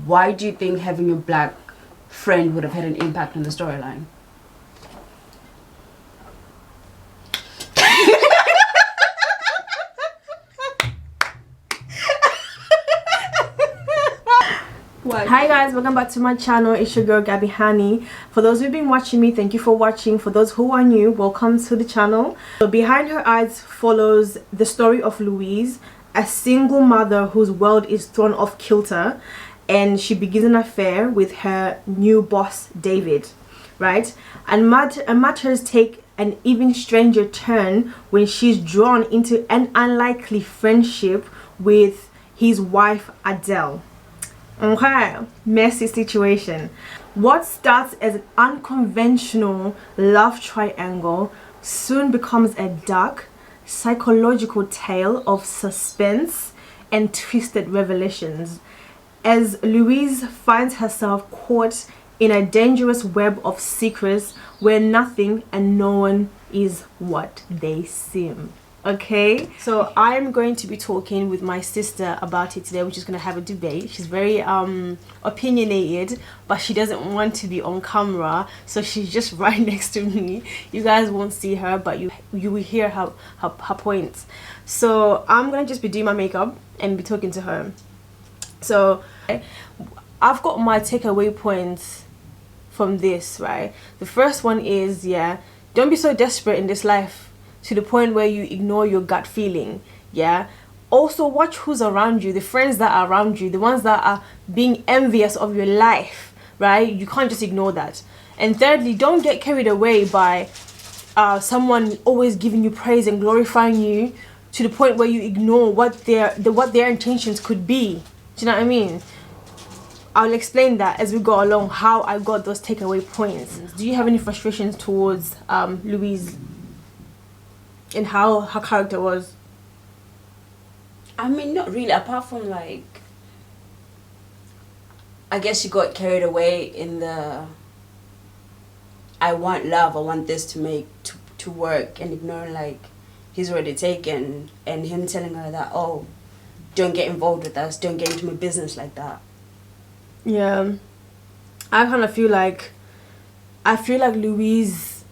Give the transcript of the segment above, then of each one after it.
why do you think having a black friend would have had an impact on the storyline? Hi guys, welcome back to my channel. It's your girl Gabby Hani. For those who've been watching me, thank you for watching. For those who are new, welcome to the channel. So Behind Her Eyes follows the story of Louise, a single mother whose world is thrown off kilter, and she begins an affair with her new boss David, right? And matters take an even stranger turn when she's drawn into an unlikely friendship with his wife Adele. Okay, messy situation. What starts as an unconventional love triangle soon becomes a dark psychological tale of suspense and twisted revelations as Louise finds herself caught in a dangerous web of secrets where nothing and no one is what they seem. Okay, so I'm going to be talking with my sister about it today. We're just going to have a debate. She's very opinionated, but she doesn't want to be on camera, so she's just right next to me. You guys won't see her, but you will hear her points. So I'm going to just be doing my makeup and be talking to her. So I've got my takeaway points from this, right? The first one is, yeah, don't be so desperate in this life to the point where you ignore your gut feeling. Yeah, also watch who's around you, the friends that are around you, the ones that are being envious of your life, right? You can't just ignore that. And thirdly, don't get carried away by someone always giving you praise and glorifying you to the point where you ignore what their intentions could be. Do you know what I mean? I'll explain that as we go along, how I got those takeaway points. Do you have any frustrations towards Louise and how her character was? I mean, not really, apart from like, I guess she got carried away in the I want love, I want this to work, and ignoring like he's already taken, and him telling her that, oh, don't get involved with us, don't get into my business like that. Yeah, I kind of feel like Louise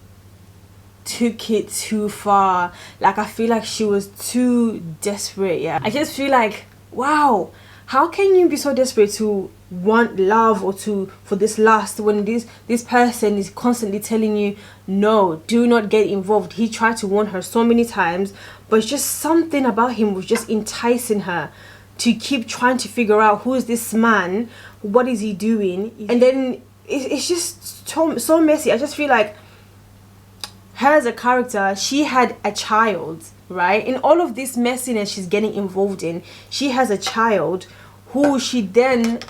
took it too far. Like, I feel like she was too desperate. Yeah, I just feel like, wow, how can you be so desperate to want love or for this lust when this person is constantly telling you, no, do not get involved? He tried to warn her so many times, but it's just something about him was just enticing her to keep trying to figure out who is this man, what is he doing. And then it's just so messy. I just feel like her as a character, she had a child, right? In all of this messiness she's getting involved in, she has a child who she then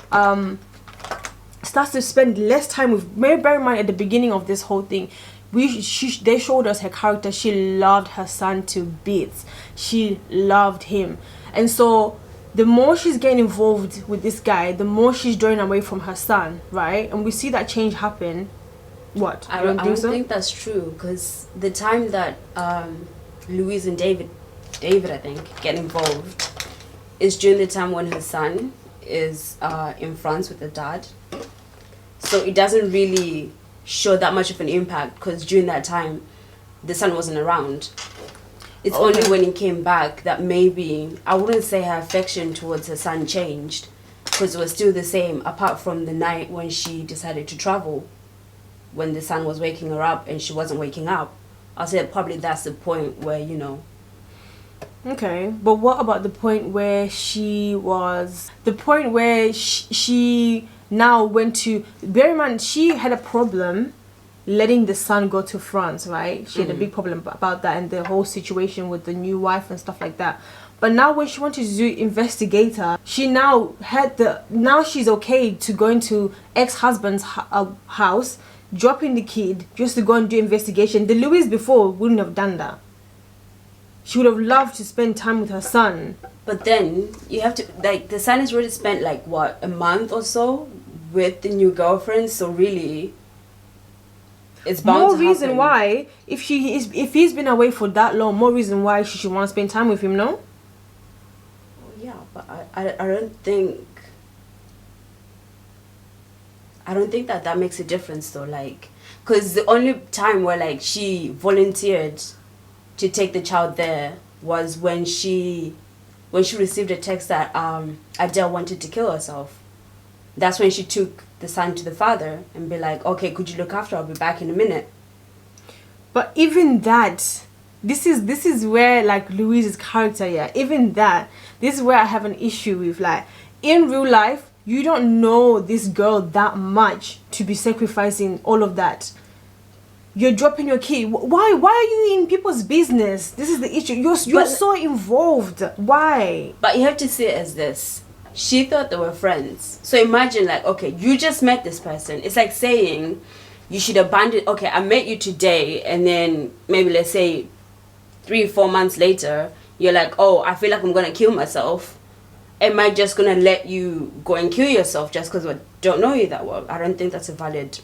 starts to spend less time with. Bear in mind, at the beginning of this whole thing, they showed us her character. She loved her son to bits. She loved him. And so the more she's getting involved with this guy, the more she's drawing away from her son, right? And we see that change happen. What? I don't think that's true, because the time that Louise and David I think get involved is during the time when her son is in France with the dad. So it doesn't really show that much of an impact, because during that time the son wasn't around. It's only when he came back that maybe, I wouldn't say her affection towards her son changed, because it was still the same, apart from the night when she decided to travel, when the son was waking her up and she wasn't waking up. I'll say probably that's the point where, you know. Okay, but what about the point where she now went to, bear in mind, she had a problem letting the son go to France, right? She had a big problem about that, and the whole situation with the new wife and stuff like that. But now when she wanted to do investigator, she now she's okay to go into ex-husband's house, dropping the kid just to go and do investigation. The Louise before wouldn't have done that. She would have loved to spend time with her son. But then you have to, like, the son has already spent like what, a month or so with the new girlfriend, so really it's bound to happen. More reason why, if he's been away for that long, more reason why she should want to spend time with him, no? Yeah, but I don't think I don't think that makes a difference though, like, because the only time where like she volunteered to take the child there was when she received a text that Adele wanted to kill herself. That's when she took the son to the father and be like, okay, could you look after her? I'll be back in a minute. But even that, this is where like Louise's character, yeah, even that, this is where I have an issue with. Like, in real life, you don't know this girl that much to be sacrificing all of that. You're dropping your kid. Why are you in people's business? This is the issue. You're so involved. Why? But you have to see it as this. She thought they were friends. So imagine, like, okay, you just met this person. It's like saying you should abandon. Okay, I met you today, and then maybe let's say 3-4 months later, you're like, oh, I feel like I'm gonna kill myself. Am I just gonna let you go and kill yourself just because I don't know you that well? I don't think that's a valid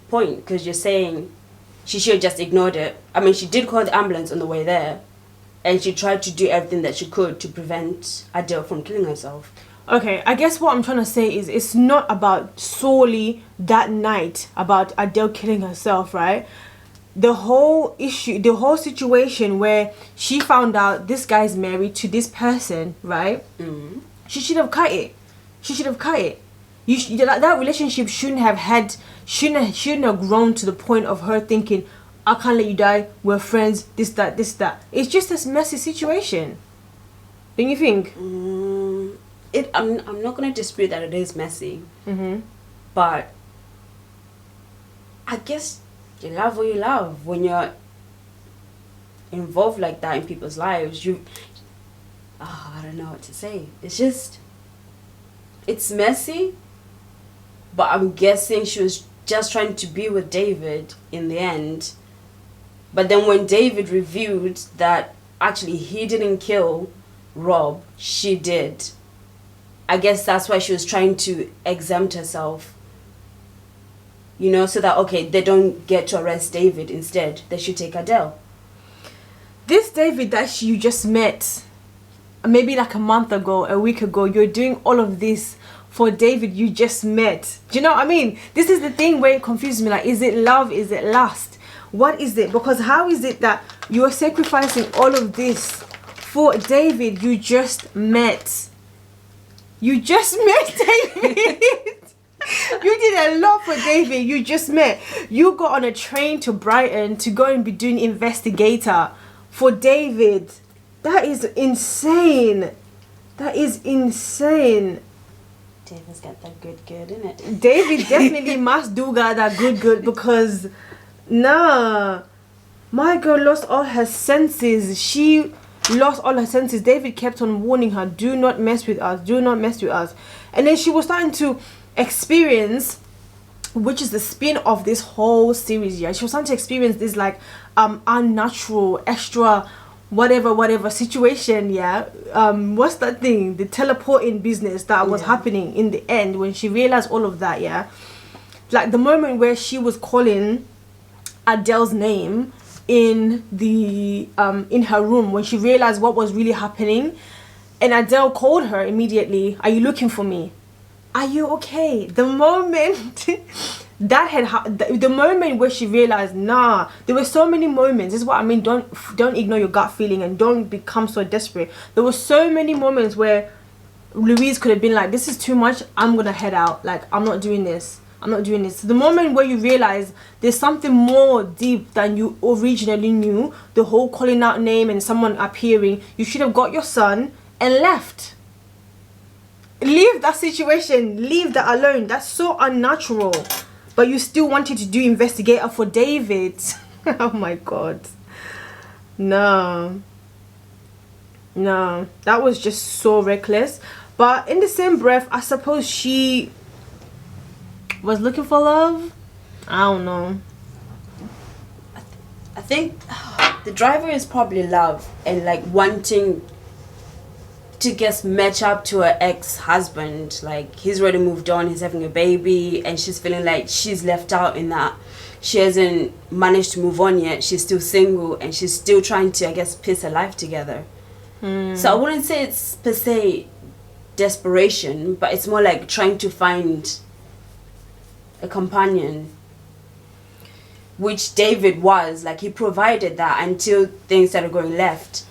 point, because you're saying she should have just ignored it. I mean, she did call the ambulance on the way there, and she tried to do everything that she could to prevent Adele from killing herself. Okay, I guess what I'm trying to say is it's not about solely that night about Adele killing herself, right? The whole issue, the whole situation where she found out this guy's married to this person, right? Mm-hmm. She should have cut it. That relationship shouldn't have grown to the point of her thinking, I can't let you die, we're friends, this, that. It's just this messy situation. Don't you think? I'm not going to dispute that it is messy. Mm-hmm. But I guess you love what you love. When you're involved like that in people's lives, I don't know what to say. It's messy, but I'm guessing she was just trying to be with David in the end. But then when David revealed that actually he didn't kill Rob, she did. I guess that's why she was trying to exempt herself. You know, so that, okay, they don't get to arrest David instead. They should take Adele. This David that you just met, maybe like a month ago, a week ago, you're doing all of this for David you just met. Do you know what I mean? This is the thing where it confuses me. Like, is it love? Is it lust? What is it? Because how is it that you're sacrificing all of this for David you just met? You just met David. You did a lot for David you just met. You got on a train to Brighton to go and be doing investigator for David. That is insane. David's got that good, innit? David definitely must do got that good, because nah, my girl lost all her senses. She lost all her senses. David kept on warning her, do not mess with us. And then she was starting to experience, which is the spin of this whole series, yeah, she was starting to experience this like unnatural, extra whatever situation, yeah. What's that thing, the teleporting business that was happening in the end when she realized all of that, yeah. Like the moment where she was calling Adele's name in the in her room, when she realized what was really happening, and Adele called her immediately, are you looking for me? Are you okay? The moment the moment where she realized, nah, there were so many moments. This is what I mean. Don't ignore your gut feeling and don't become so desperate. There were so many moments where Louise could have been like, this is too much, I'm gonna head out. Like, I'm not doing this. So the moment where you realize there's something more deep than you originally knew, the whole calling out name and someone appearing, you should have got your son and left. Leave that situation, leave that alone. That's so unnatural. But you still wanted to do investigator for David. Oh my god. No, that was just so reckless. But in the same breath, I suppose she was looking for love. I don't know. I think the driver is probably love and like wanting to just match up to her ex-husband. Like, he's already moved on, he's having a baby, and she's feeling like she's left out in that she hasn't managed to move on yet. She's still single and she's still trying to, I guess, piece her life together. So I wouldn't say it's per se desperation, but it's more like trying to find a companion, which David was. Like, he provided that until things started going left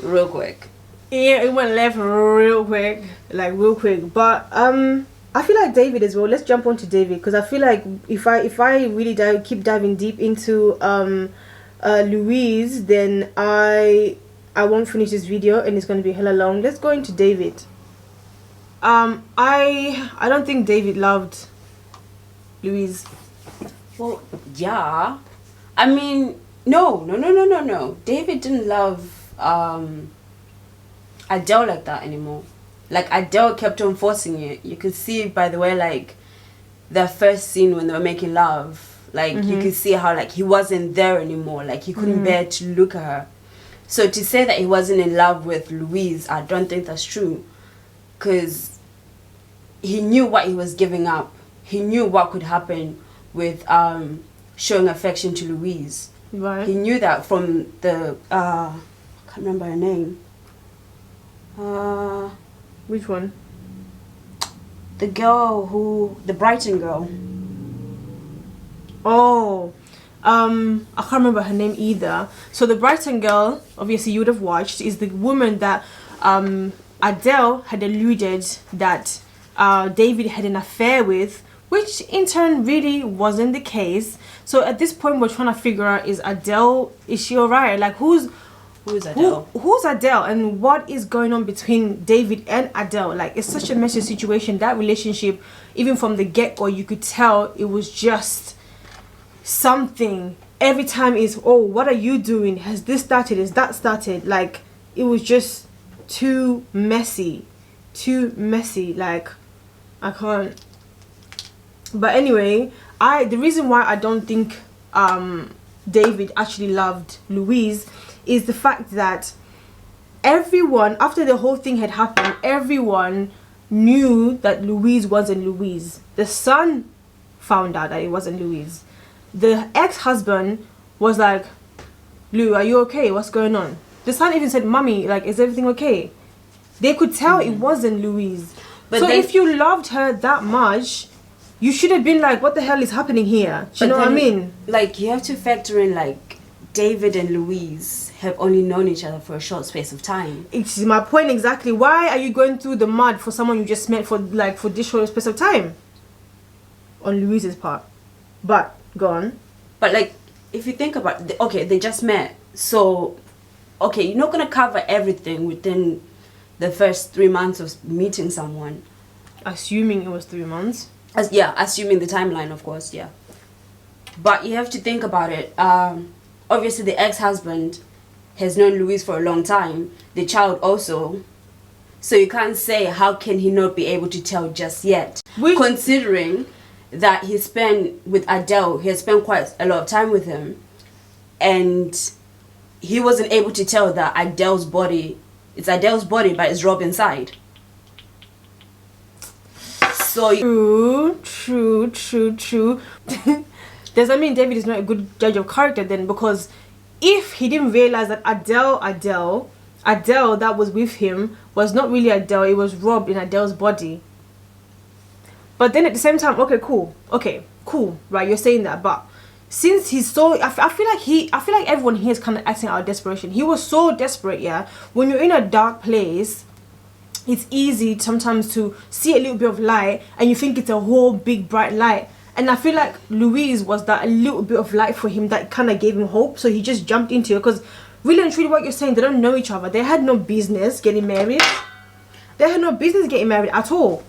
real quick. Yeah, it went left real quick, like real quick. But I feel like David as well. Let's jump on to David, because I feel like if I really keep diving deep into Louise, then I won't finish this video and it's going to be hella long. Let's go into David. I don't think David loved Louise. Well, yeah. I mean, no. David didn't love Adele like that anymore. Like, Adele kept on forcing it. You could see by the way, like, the first scene when they were making love, like, you could see how, like, he wasn't there anymore. Like, he couldn't bear to look at her. So to say that he wasn't in love with Louise, I don't think that's true. Because he knew what he was giving up. He knew what could happen with showing affection to Louise. Right. He knew that from the I can't remember her name. Which one? The girl the Brighton girl. Oh, I can't remember her name either. So the Brighton girl, obviously you would have watched, is the woman that Adele had alluded that David had an affair with, which in turn really wasn't the case. So at this point we're trying to figure out, is she alright? Like, who's Adele? Who's Adele, and what is going on between David and Adele? Like, it's such a messy situation. That relationship, even from the get-go, you could tell it was just something. Every time is, oh, what are you doing? Has this started? Has that started? Like, it was just too messy. Like, I can't. But anyway, the reason why I don't think David actually loved Louise is the fact that everyone, after the whole thing had happened, everyone knew that Louise wasn't Louise. The son found out that it wasn't Louise. The ex-husband was like, Lou, are you okay? What's going on? The son even said, Mommy, like, is everything okay? They could tell it wasn't Louise. But so if you loved her that much, you should have been like, what the hell is happening here? Do you know what I mean? Like, you have to factor in, like, David and Louise have only known each other for a short space of time. It's my point exactly. Why are you going through the mud for someone you just met for this short space of time? On Louise's part. But, go on. But, like, if you think about it, okay, they just met. So, okay, you're not going to cover everything within the first 3 months of meeting someone. Assuming it was 3 months. Assuming the timeline, of course, yeah. But you have to think about it. Obviously, the ex-husband has known Louise for a long time. The child also. So you can't say, how can he not be able to tell just yet? Considering that he spent with Adele, he has spent quite a lot of time with him. And he wasn't able to tell that it's Adele's body, but it's Rob inside. So True. Does that mean David is not a good judge of character then? Because if he didn't realize that Adele that was with him was not really Adele, it was Rob in Adele's body. But then at the same time, okay, cool, right? You're saying that, but since he's so, I feel like everyone here is kind of acting out of desperation. He was so desperate, yeah. When you're in a dark place, it's easy sometimes to see a little bit of light, and you think it's a whole big bright light. And I feel like Louise was that a little bit of light for him that kind of gave him hope. So he just jumped into it. Because really and truly what you're saying, they don't know each other. They had no business getting married. They had no business getting married at all.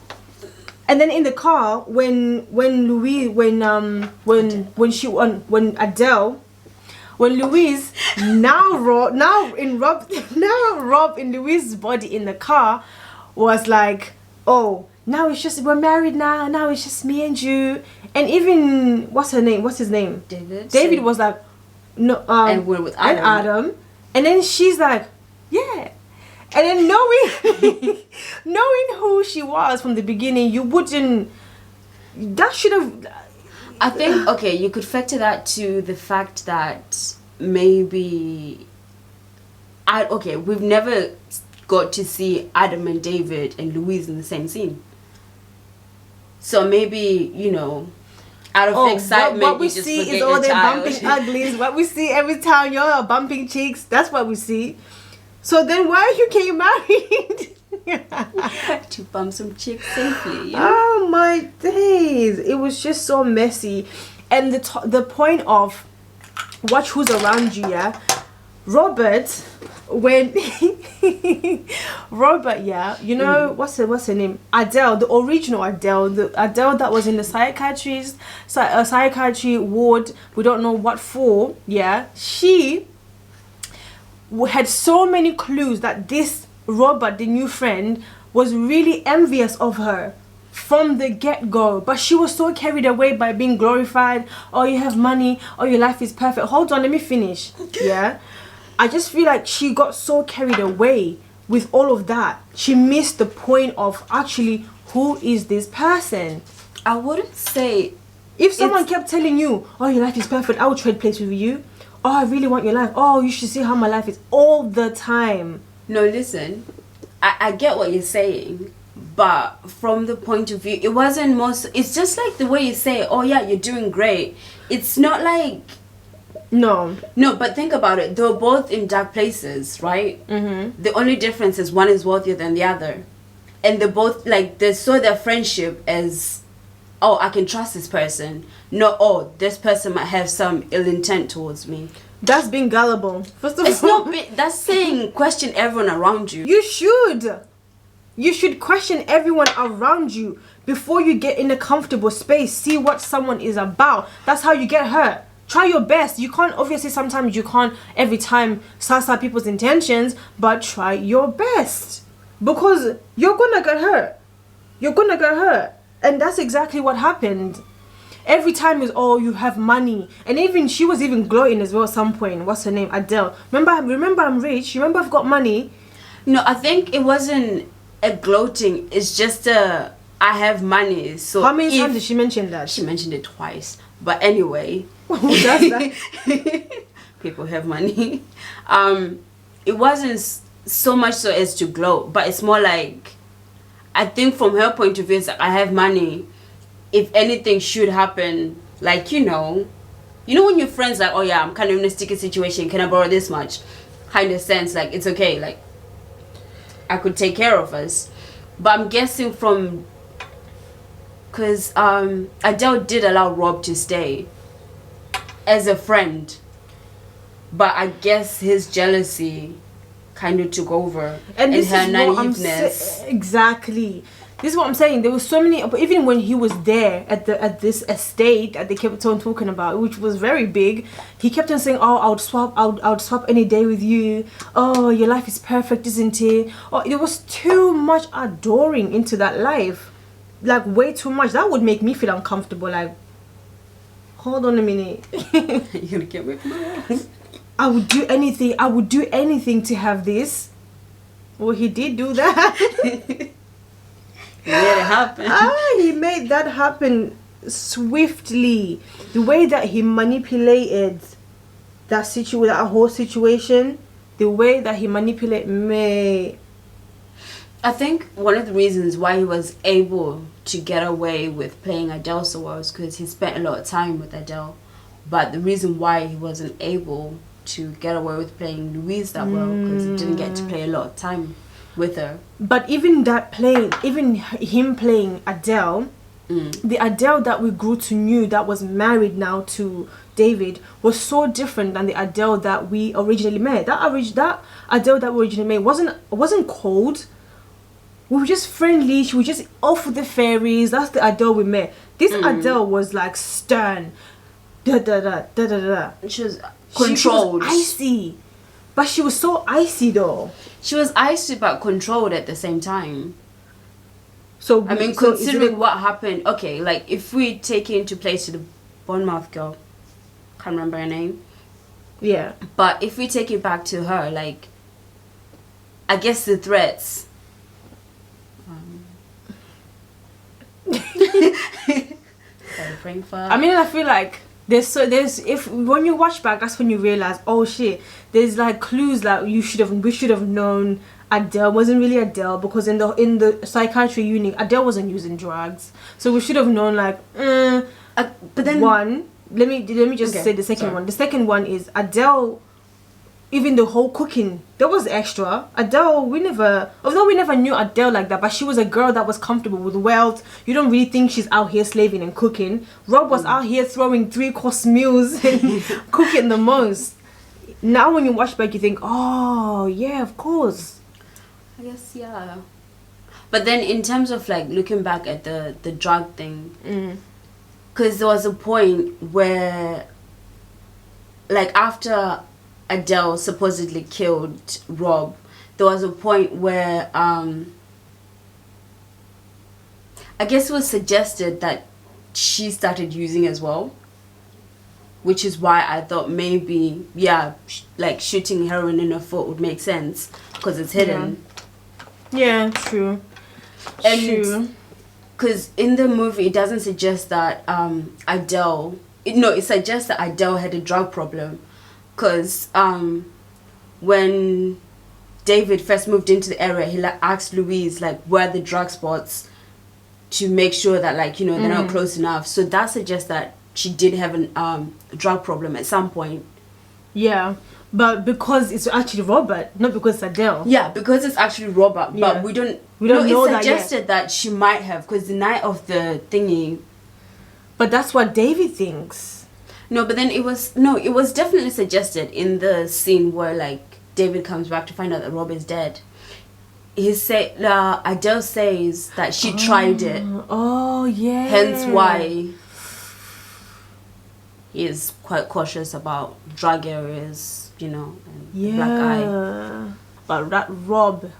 And then in the car, when Louise Rob in Louise's body in the car was like, oh, now it's just, we're married now it's just me and you. And even what's his name, David was like, no, and we're with Adam. And then she's like, yeah. And then knowing who she was from the beginning, you wouldn't, that should have, I think, okay, you could factor that to the fact that maybe we've never got to see Adam and David and Louise in the same scene. So maybe, Out of excitement, what we you just see forget is all your their child. bumping uglies. What we see every time you're bumping cheeks, that's what we see. So then why are you getting married? To bump some chicks safely, you know? Oh my days, it was just so messy. And the point of watch who's around you. Yeah, Robert, when Robert, yeah, you know, what's her name, Adele, the original Adele, the Adele that was in the psychiatry ward, we don't know what for. Yeah, she had so many clues that this Robert, the new friend, was really envious of her from the get-go, but she was so carried away by being glorified. Oh, you have money, oh, your life is perfect. Hold on, let me finish. Yeah, I just feel like she got so carried away with all of that, she missed the point of actually who is this person. I wouldn't say, if someone kept telling you, oh, your life is perfect, I will trade places with you. Oh, I really want your life. Oh, you should see how my life is, all the time. No, listen, I get what you're saying, but from the point of view, it wasn't most, it's just like the way you say, oh yeah, you're doing great. It's not like, no, but think about it, they're both in dark places, right? The only difference is one is wealthier than the other, and they both, like, they saw their friendship as, oh, I can trust this person, not, oh, this person might have some ill intent towards me. That's being gullible. First of It's all, not that's saying question everyone around you. You should question everyone around you before you get in a comfortable space. See what someone is about. That's how you get hurt. Try your best. You can't, obviously sometimes you can't every time suss out people's intentions, but try your best, because you're gonna get hurt. You're gonna get hurt. And that's exactly what happened. Every time is, oh, you have money. And even she was even gloating as well at some point. What's her name? Adele. Remember I'm rich. Remember I've got money. No, I think it wasn't a gloating. It's just a, I have money. So how many times did she mention that? She mentioned it twice. But anyway. Who does that? People have money. It wasn't so much so as to gloat, but it's more like, I think from her point of view, it's like, I have money. If anything should happen, like, you know when your friends like, oh yeah, I'm kind of in a sticky situation, can I borrow this much? Kind of sense, like, it's okay, like, I could take care of us. But I'm guessing from, because Adele did allow Rob to stay as a friend, but I guess his jealousy kind of took over, and this her is naiveness. Exactly. This is what I'm saying. There was so many, even when he was there at this estate that they kept on talking about, which was very big, he kept on saying, oh, I would swap any day with you. Oh, your life is perfect, isn't it? Oh, there was too much adoring into that life, like way too much. That would make me feel uncomfortable. Like, hold on a minute. You're gonna get with me? I would do anything. I would do anything to have this. Well, he did do that. He made it happen. He made that happen swiftly. The way that he manipulated that whole situation, the way that he manipulated me. I think one of the reasons why he was able to get away with playing Adele so well is because he spent a lot of time with Adele. But the reason why he wasn't able to get away with playing Louise that well, because he didn't get to play a lot of time with her. But even him playing Adele, the Adele that we grew to know, that was married now to David, was so different than the Adele that we originally met. That Adele that we originally met wasn't cold. We were just friendly. She was just off with the fairies. That's the Adele we met. This Adele was like stern. Da da da da da da. She was controlled. She was icy. But she was so icy though. She was icy but controlled at the same time. So I mean, considering what happened, okay, like if we take it into place to the Bournemouth girl, can't remember her name. Yeah. But if we take it back to her, like, I guess the threats. I mean, I feel like when you watch back, that's when you realize, oh shit, there's like clues that we should have known. Adele wasn't really Adele, because in the psychiatry unit, Adele wasn't using drugs, so we should have known, like, I But then let me just say the second one. The second one is Adele. Even the whole cooking, that was extra. Adele, although we never knew Adele like that, but she was a girl that was comfortable with wealth. You don't really think she's out here slaving and cooking. Rob was out here throwing 3-course meals and cooking the most. Now when you watch back, you think, oh yeah, of course. I guess, yeah. But then in terms of like looking back at the drug thing, because there was a point where, like, after Adele supposedly killed Rob, there was a point where I guess it was suggested that she started using as well, which is why I thought maybe, yeah, like shooting heroin in her foot would make sense because it's hidden. Yeah, true. And because in the movie it doesn't suggest that it suggests that Adele had a drug problem. Because when David first moved into the area, he asked Louise like where are the drug spots to make sure that, like, you know, they're not close enough. So that suggests that she did have a drug problem at some point. Yeah, but because it's actually Robert, not because it's Adele. Yeah, because it's actually Robert, but we don't know that. It suggested that she might have, because the night of the thingy. But that's what David thinks. No, but then it was definitely suggested in the scene where, like, David comes back to find out that Rob is dead. Adele says that she tried it. Oh, yeah. Hence why he is quite cautious about drug areas, you know, and black eye. But that Rob,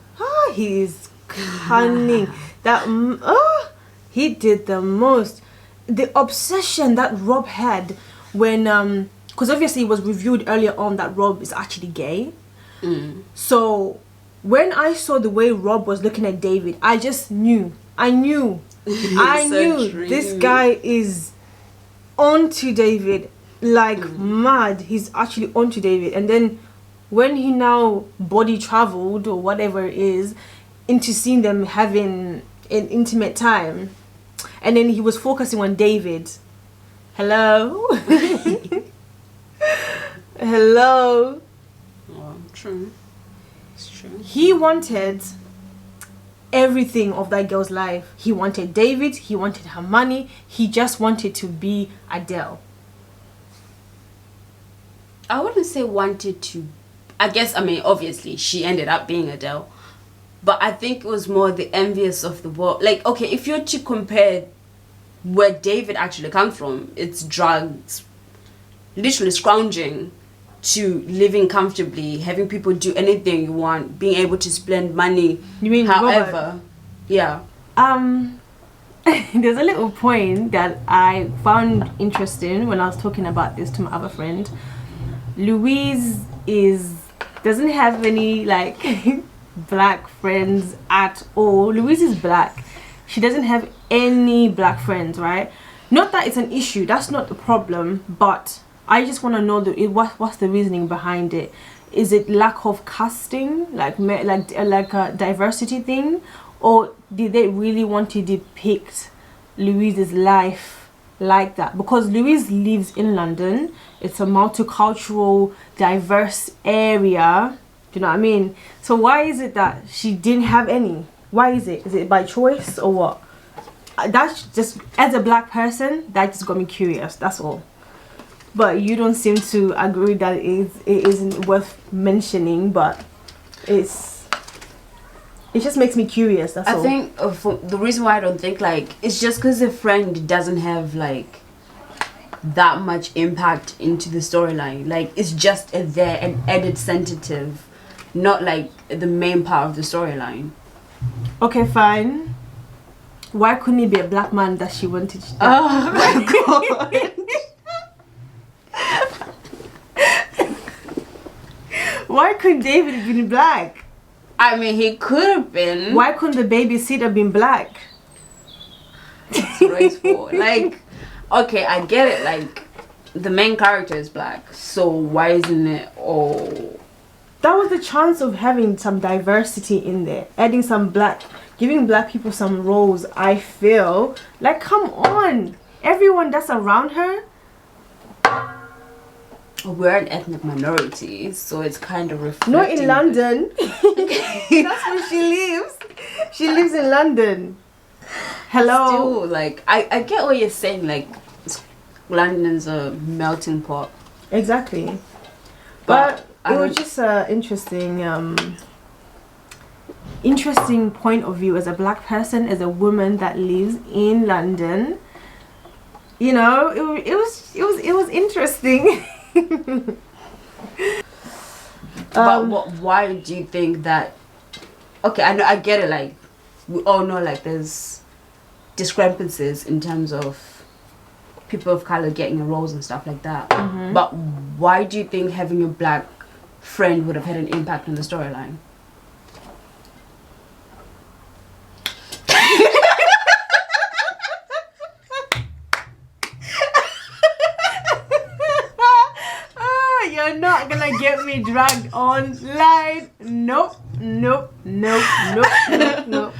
he is cunning. He did the most. The obsession that Rob had when because obviously it was revealed earlier on that Rob is actually gay. So when I saw the way Rob was looking at David, I just knew I knew this guy is onto David like mad. He's actually onto David. And then when he now body traveled or whatever it is into seeing them having an intimate time, and then he was focusing on David. Hello. Hello. Well, true. It's true. He wanted everything of that girl's life. He wanted David. He wanted her money. He just wanted to be Adele. I wouldn't say wanted to. I guess, I mean, obviously, she ended up being Adele. But I think it was more the envious of the world. Like, okay, if you're to compare where David actually comes from, it's drugs, literally scrounging, to living comfortably, having people do anything you want, being able to spend money. You mean however Robert? Yeah. There's a little point that I found interesting when I was talking about this to my other friend. Louise doesn't have any like black friends at all. Louise is black. She doesn't have any black friends, right? Not that it's an issue, that's not the problem, but I just want to know what's the reasoning behind it. Is it lack of casting, like a diversity thing, or did they really want to depict Louise's life like that? Because Louise lives in London. It's a multicultural, diverse area. Do you know what I mean? So why is it that she didn't have any? Why is it? Is it by choice or what? That's just, as a black person, that just got me curious. That's all. But you don't seem to agree that it isn't worth mentioning. But it just makes me curious. That's all. I think the reason why I don't think, like, it's just because the friend doesn't have like that much impact into the storyline. Like, it's just there, an added sensitive, not like the main part of the storyline. Okay, fine. Why couldn't he be a black man that she wanted to? Oh my god. Why couldn't David have been black? I mean, he could have been. Why couldn't the babysitter been black? It's graceful. Like, okay, I get it. Like, the main character is black, so why isn't it all? That was the chance of having some diversity in there, adding some black, giving black people some roles. I feel like, come on, everyone that's around her. We're an ethnic minority, so it's kind of reflecting. Not in London. That's where she lives. She lives in London. Hello. Still, like, I get what you're saying. Like, London's a melting pot. Exactly. But it was just an interesting point of view as a black person, as a woman that lives in London. You know, it was interesting. But why do you think that? Okay, I know, I get it. Like, we all know, like, there's discrepancies in terms of people of color getting roles and stuff like that. But why do you think having a black friend would have had an impact on the storyline? You're not gonna get me dragged online. Nope, nope, nope, nope, nope, nope.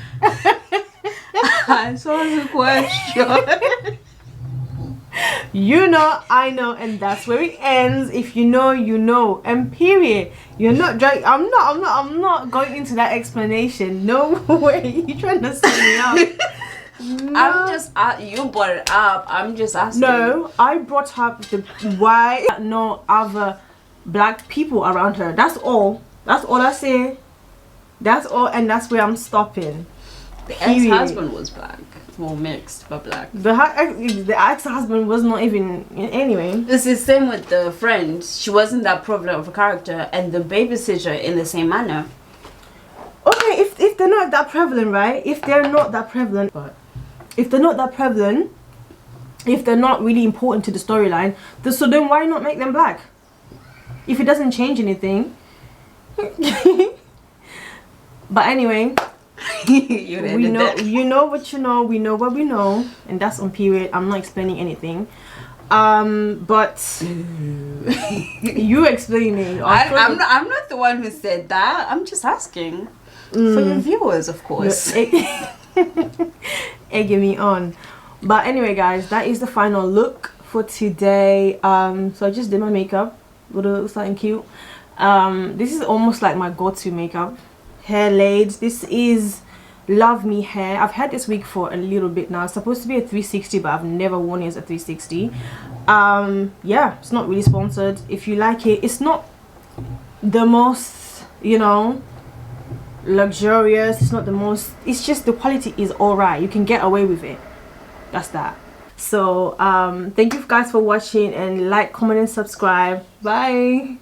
I saw the question. You know, I know, and that's where it ends. If you know, you know, and period. You're not dragging. I'm not going into that explanation. No way. You trying to set me up? No. I'm just you brought it up. I'm just asking. No, I brought up the why no other black people around her. That's all. That's all I say. That's all, and that's where I'm stopping. The ex-husband was black, well, mixed but black. The ex-husband was not even anyway. It's the same with the friend. She wasn't that prevalent of a character, and the babysitter in the same manner. Okay, if they're not that prevalent, right? If they're not that prevalent, but if they're not that prevalent, if they're not really important to the storyline, so then why not make them black? If it doesn't change anything. But anyway, we know, you know what you know, we know what we know, and that's on period. I'm not explaining anything. But you explaining. I'm not the one who said that. I'm just asking for your viewers, of course. Egging me on. But anyway, guys, that is the final look for today. So I just did my makeup. Little something cute. This is almost like my go-to makeup. Hair laid. This is Love Me Hair. I've had this wig for a little bit now. It's supposed to be a 360, but I've never worn it as a 360. Yeah, it's not really sponsored. If you like it, it's not the most, you know, luxurious. It's not the most, it's just the quality is all right. You can get away with it. That's that. So thank you guys for watching, and like, comment, and subscribe. Bye.